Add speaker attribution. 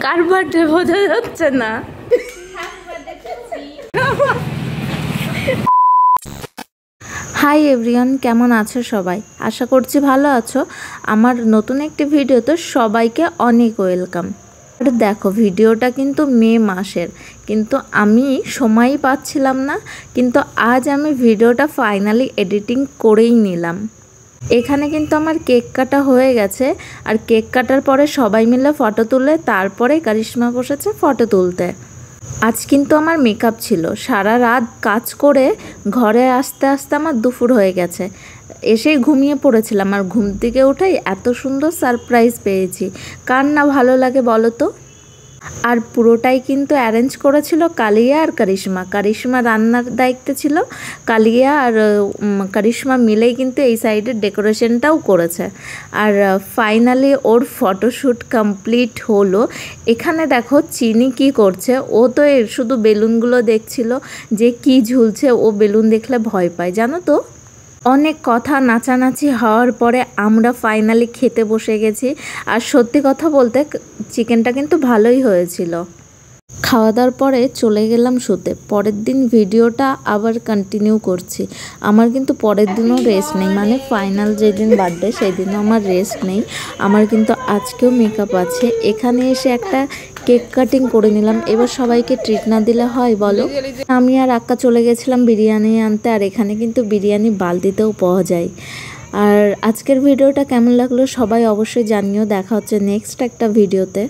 Speaker 1: কার birthday বোঝা যাচ্ছে না। হাই এভরিওয়ান, কেমন আছো সবাই? আশা করছি ভালো আছো। আমার নতুন একটি ভিডিওতে সবাইকে অনেক ওয়েলকাম। আর দেখো, ভিডিওটা কিন্তু মে মাসের, কিন্তু আমি সময়ই পাচ্ছিলাম না। কিন্তু আজ আমি ভিডিওটা ফাইনালি এডিটিং করেই নিলাম। এখানে কিন্তু আমার কেক কাটা হয়ে গেছে, আর কেক কাটার পরে সবাই মিলে ফটো তুলে তারপরে কারিশমা বসেছে ফটো তুলতে। আজ কিন্তু আমার মেকআপ ছিল, সারা রাত কাজ করে ঘরে আসতে আসতে আমার দুপুর হয়ে গেছে। এসেই ঘুমিয়ে পড়েছিলাম, আর ঘুম থেকে উঠেই এত সুন্দর সারপ্রাইজ পেয়েছি। কার না ভালো লাগে বলো তো? আর পুরোটাই কিন্তু অ্যারেঞ্জ করেছিল কালিয়া আর কারিশমা। কারিশমা রান্নার দায়িত্বে ছিল, কালিয়া আর কারিশমা মিলেই কিন্তু এই সাইডের ডেকোরেশনটাও করেছে। আর ফাইনালি ওর ফটোশ্যুট কমপ্লিট হলো। এখানে দেখো চিনি কি করছে, ও তো শুধু বেলুনগুলো দেখছিল যে কি ঝুলছে। ও বেলুন দেখলে ভয় পায় জানো তো। অনেক কথা নাচানাচি হওয়ার পরে আমরা ফাইনালি খেতে বসে গেছি। আর সত্যি কথা বলতে চিকেনটা কিন্তু ভালোই হয়েছিল। খাওয়া দাওয়ার পরে চলে গেলাম শুতে। পরের দিন ভিডিওটা আবার কন্টিনিউ করছি। আমার কিন্তু পরের দিনও রেস্ট নেই, মানে ফাইনাল যেদিন বার্থডে সেই দিনও আমার রেস্ট নেই। আমার কিন্তু আজকেও মেকআপ আছে। এখানে এসে একটা কেক কাটিং করে নিলাম। এবার সবাইকে ট্রিট না দিলে হয় বলো? আমি আর আক্কা চলে গেছিলাম বিরিয়ানি আনতে, আর এখানে কিন্তু বিরিয়ানি বালতিতেও পাওয়া যায়। আর আজকের ভিডিওটা কেমন লাগলো সবাই অবশ্যই জানিও। দেখা হচ্ছে নেক্সট একটা ভিডিওতে।